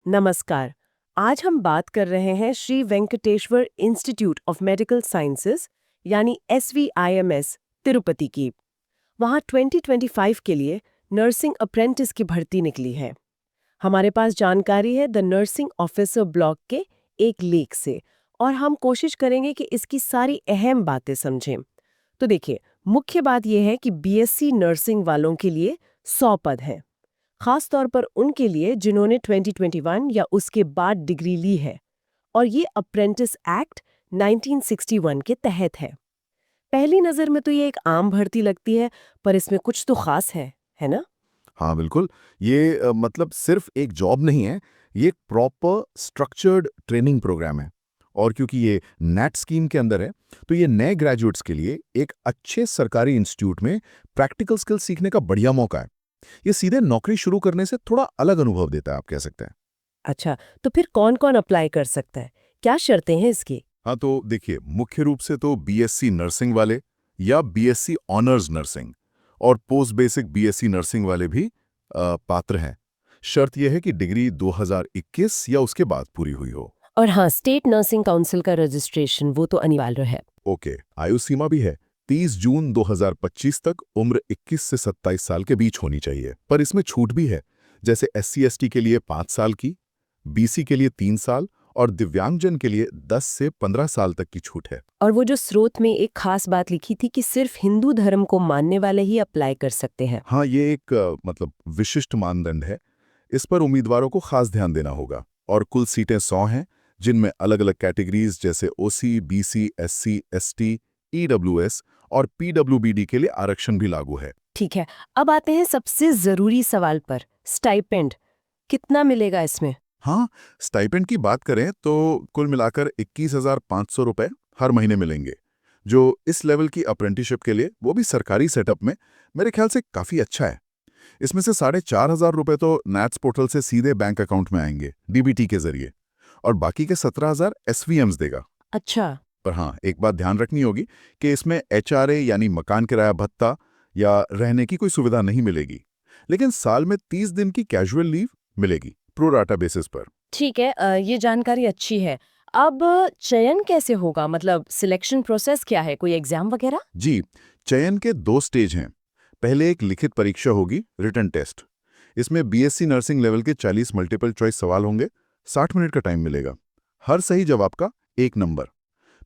नमस्कार। आज हम बात कर रहे हैं Shri Venkateswara Institute of Medical Sciences यानी SVIMS तिरुपति की। वहाँ 2025 के लिए नर्सिंग अप्रेंटिस की भर्ती निकली है। हमारे पास जानकारी है द नर्सिंग ऑफिसर ब्लॉग के एक लेख से, और हम कोशिश करेंगे कि इसकी सारी अहम बातें समझें। तो देखिए, मुख्य बात यह है कि BSc नर्सिंग वालों के लिए 100 पद हैं, खास तौर पर उनके लिए जिन्होंने 2021 या उसके बाद डिग्री ली है, और ये अप्रेंटिस एक्ट 1961 के तहत है। पहली नजर में तो ये एक आम भर्ती लगती है, पर इसमें कुछ तो खास है ना? हाँ बिल्कुल। ये मतलब सिर्फ एक जॉब नहीं है, ये एक प्रॉपर स्ट्रक्चर्ड ट्रेनिंग प्रोग्राम है। और क्योंकि ये नेट स्कीम के अंदर है, तो ये नए ग्रेजुएट्स के लिए एक अच्छे सरकारी इंस्टीट्यूट में प्रैक्टिकल स्किल सीखने का बढ़िया मौका है। ये सीधे नौकरी शुरू करने से थोड़ा अलग अनुभव देता है, आप कह सकते हैं। अच्छा, तो फिर कौन कौन अप्लाई कर सकता है? क्या शर्तें हैं इसकी? हाँ तो देखिए, मुख्य रूप से तो बीएससी नर्सिंग वाले या बीएससी ऑनर्स नर्सिंग और पोस्ट बेसिक बीएससी नर्सिंग वाले भी पात्र हैं। शर्त यह है कि डिग्री 2021 या उसके बाद पूरी हुई हो। और हाँ, स्टेट नर्सिंग काउंसिल का रजिस्ट्रेशन वो तो अनिवार्य है। ओके, आयु सीमा भी है। 30 जून 2025 तक उम्र 21 से 27 साल के बीच होनी चाहिए, पर इसमें छूट भी है। जैसे SC/ST के लिए 5 साल की, BC के लिए 3 साल और दिव्यांगजन के लिए 10 से 15 साल तक की छूट है। और वो जो स्रोत में एक खास बात लिखी थी कि सिर्फ हिंदू धर्म को मानने वाले ही अप्लाई कर सकते हैं। हाँ, ये एक मतलब विशिष्ट मानदंड है। इस पर उम्मीदवारों को खास ध्यान देना होगा। और कुल सीटें 100 हैं, जिनमें अलग-अलग कैटेगरीज जैसे OC, BC, SC, ST, EWS और PWBD के लिए आरक्षण भी लागू है। ठीक है, अब आते हैं सबसे जरूरी सवाल पर, स्टाइपेंड कितना मिलेगा इसमें? हाँ, स्टाइपेंड की बात करें तो कुल मिलाकर 21,500 रुपए हर महीने मिलेंगे, जो इस लेवल की अप्रेंटिसशिप के लिए, वो भी सरकारी सेटअप में, मेरे ख्याल से काफ़ी अच्छा है। इसमें से 4,500 रुपए तो नैट्स पोर्टल से सीधे बैंक अकाउंट में आएंगे, DBT के जरिए, और बाकी के 17,000 SVMs देगा। अच्छा। पर हाँ, एक बात ध्यान रखनी होगी कि इसमें HRA यानी मकान किराया भत्ता या रहने की कोई सुविधा नहीं मिलेगी, लेकिन साल में 30 दिन की कैजुअल लीव मिलेगी प्रोराटा बेसिस पर। ठीक है, ये जानकारी अच्छी है। अब चयन कैसे होगा, मतलब सिलेक्शन प्रोसेस क्या है, कोई एग्जाम वगैरह? जी, चयन के 2 स्टेज हैं। पहले एक लिखित परीक्षा होगी, रिटन टेस्ट। इसमें BSc नर्सिंग लेवल के 40 मल्टीपल चॉइस सवाल होंगे, 60 मिनट का टाइम मिलेगा। हर सही जवाब का 1 नंबर।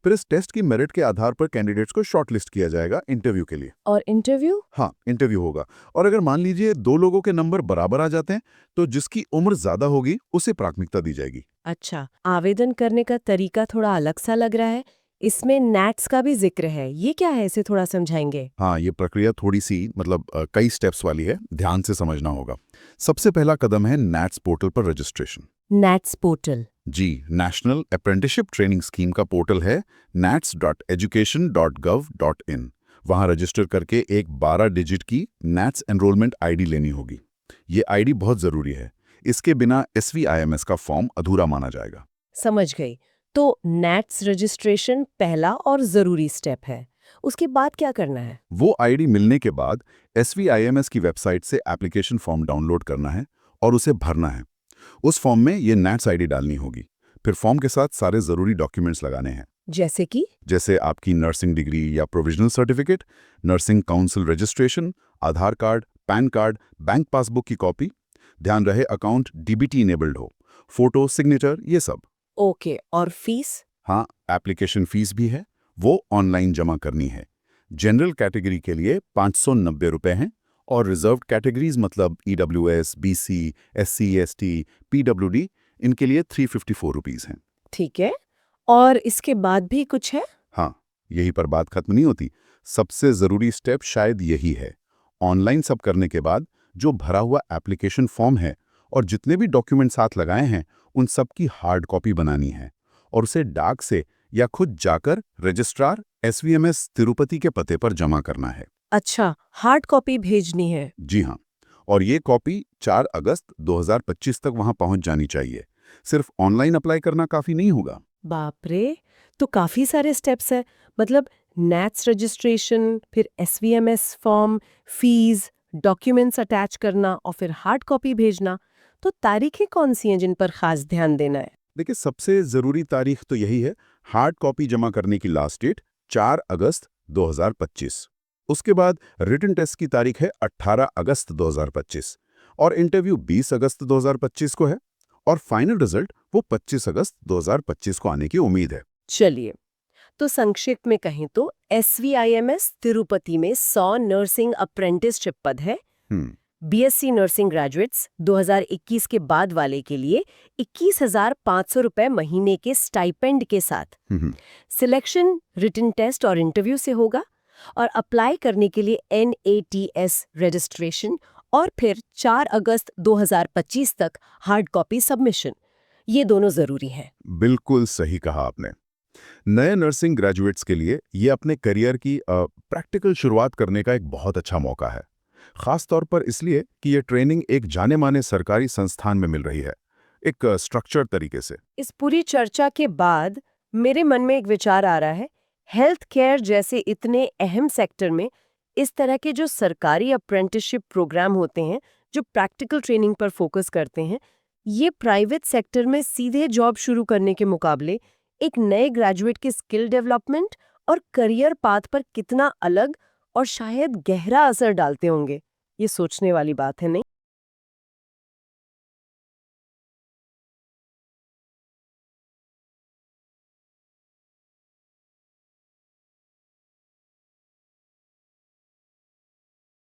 फिर इस टेस्ट की मेरिट के आधार पर कैंडिडेट्स को शॉर्टलिस्ट किया जाएगा इंटरव्यू के लिए। और इंटरव्यू? हाँ, इंटरव्यू होगा। और अगर मान लीजिए 2 लोगों के नंबर बराबर आ जाते हैं, तो जिसकी उम्र ज्यादा होगी उसे प्राथमिकता दी जाएगी। अच्छा, आवेदन करने का तरीका थोड़ा अलग सा लग रहा है। इसमें नैट्स का भी जिक्र है, ये क्या है, इसे थोड़ा समझाएंगे? हाँ, ये प्रक्रिया थोड़ी सी मतलब कई स्टेप्स वाली है, ध्यान से समझना होगा। सबसे पहला कदम है नैट्स पोर्टल पर रजिस्ट्रेशन। NATS portal? जी, नेशनल अप्रेंटिसशिप ट्रेनिंग स्कीम का पोर्टल है nats.education.gov.in। वहां रजिस्टर करके एक 12 डिजिट की नैट्स एनरोलमेंट आईडी लेनी होगी। ये आईडी बहुत जरूरी है, इसके बिना SVIMS का फॉर्म अधूरा माना जाएगा। समझ गई। तो नैट्स रजिस्ट्रेशन पहला और जरूरी स्टेप है, उसके बाद क्या करना है? वो आईडी मिलने के बाद SVIMS की वेबसाइट से एप्लीकेशन फॉर्म डाउनलोड करना है और उसे भरना है। उस फॉर्म में ये नैट्स आईडी डालनी होगी। फिर फॉर्म के साथ सारे जरूरी डॉक्यूमेंट्स लगाने हैं, जैसे कि? जैसे आपकी नर्सिंग डिग्री या provisional certificate, nursing council registration, Aadhaar card, PAN card, bank passbook की कॉपी। ध्यान रहे अकाउंट DBT इनेबल्ड हो, फोटो, सिग्नेचर, ये सब। ओके, और फीस? हाँ, एप्लीकेशन फीस भी है, वो ऑनलाइन जमा करनी है। जनरल कैटेगरी के लिए 590 रुपए हैं, और रिजर्व्ड कैटेगरीज मतलब EWS, BC, SC, ST, PWD, इनके लिए 354 रुपीज़ हैं। ठीक है, और इसके बाद भी कुछ है? हाँ, यही पर बात खत्म नहीं होती। सबसे ज़रूरी स्टेप शायद यही है। ऑनलाइन सब करने के बाद जो भरा हुआ एप्लीकेशन फॉर्म है और जितने भी डॉक्यूमेंट साथ लगाए हैं, उन सब की हार्ड कॉपी बनानी है और उसे डाक से या खुद जाकर रजिस्ट्रार SVMS तिरुपति के पते पर जमा करना है। अच्छा, हार्ड कॉपी भेजनी है? जी हाँ, और ये कॉपी 4 अगस्त 2025 तक वहां पहुंच जानी चाहिए। सिर्फ ऑनलाइन अप्लाई करना काफ़ी नहीं होगा। बाप रे, तो काफी सारे स्टेप्स हैं। मतलब नैट्स रजिस्ट्रेशन, फिर SVMS form, fees, documents attach करना और फिर हार्ड कॉपी भेजना। तो तारीखें कौन सी हैं जिन पर खास ध्यान देना है? देखिए, सबसे ज़रूरी तारीख तो यही है। हार्ड कॉपी जमा करने की लास्ट डेट 4 अगस्त 2025। उसके बाद रिटन टेस्ट की तारीख है 18 अगस्त 2025 और इंटरव्यू 20 अगस्त 2025 को है और फाइनल रिजल्ट वो 25 अगस्त 2025 को आने की उम्मीद है। चलिए, तो संक्षिप्त में कहें तो SVIMS तिरुपति में 100 नर्सिंग अप्रेंटिसशिप पद है। हम्म BSc नर्सिंग ग्रेजुएट्स 2021 के बाद वाले के लिए 21,500 रुपए महीने के स्टाइपेंड के साथ। हम्म सिलेक्शन रिटन टेस्ट और इंटरव्यू से होगा और अप्लाई करने के लिए NATS रजिस्ट्रेशन और फिर 4 अगस्त 2025 तक हार्ड कॉपी सबमिशन। ये दोनों जरूरी हैं। बिल्कुल सही कहा आपने। नए नर्सिंग ग्रेजुएट्स के लिए ये अपने करियर की प्रैक्टिकल शुरुआत करने का एक बहुत अच्छा मौका है। खास तौर पर इसलिए कि ये ट्रेनिंग एक जाने-माने सरकारी संस्थान में मिल रही है, एक स्ट्रक्चर्ड तरीके से। इस पूरी चर्चा के बाद मेरे मन में एक विचार आ रहा है। हेल्थ केयर जैसे इतने अहम सेक्टर में इस तरह के जो सरकारी अप्रेंटिसशिप प्रोग्राम होते हैं, जो प्रैक्टिकल ट्रेनिंग पर फोकस करते हैं, ये प्राइवेट सेक्टर में सीधे जॉब शुरू करने के मुकाबले एक नए ग्रेजुएट के स्किल डेवलपमेंट और करियर पाथ पर कितना अलग और शायद गहरा असर डालते होंगे। ये सोचने वाली बात है, नहीं?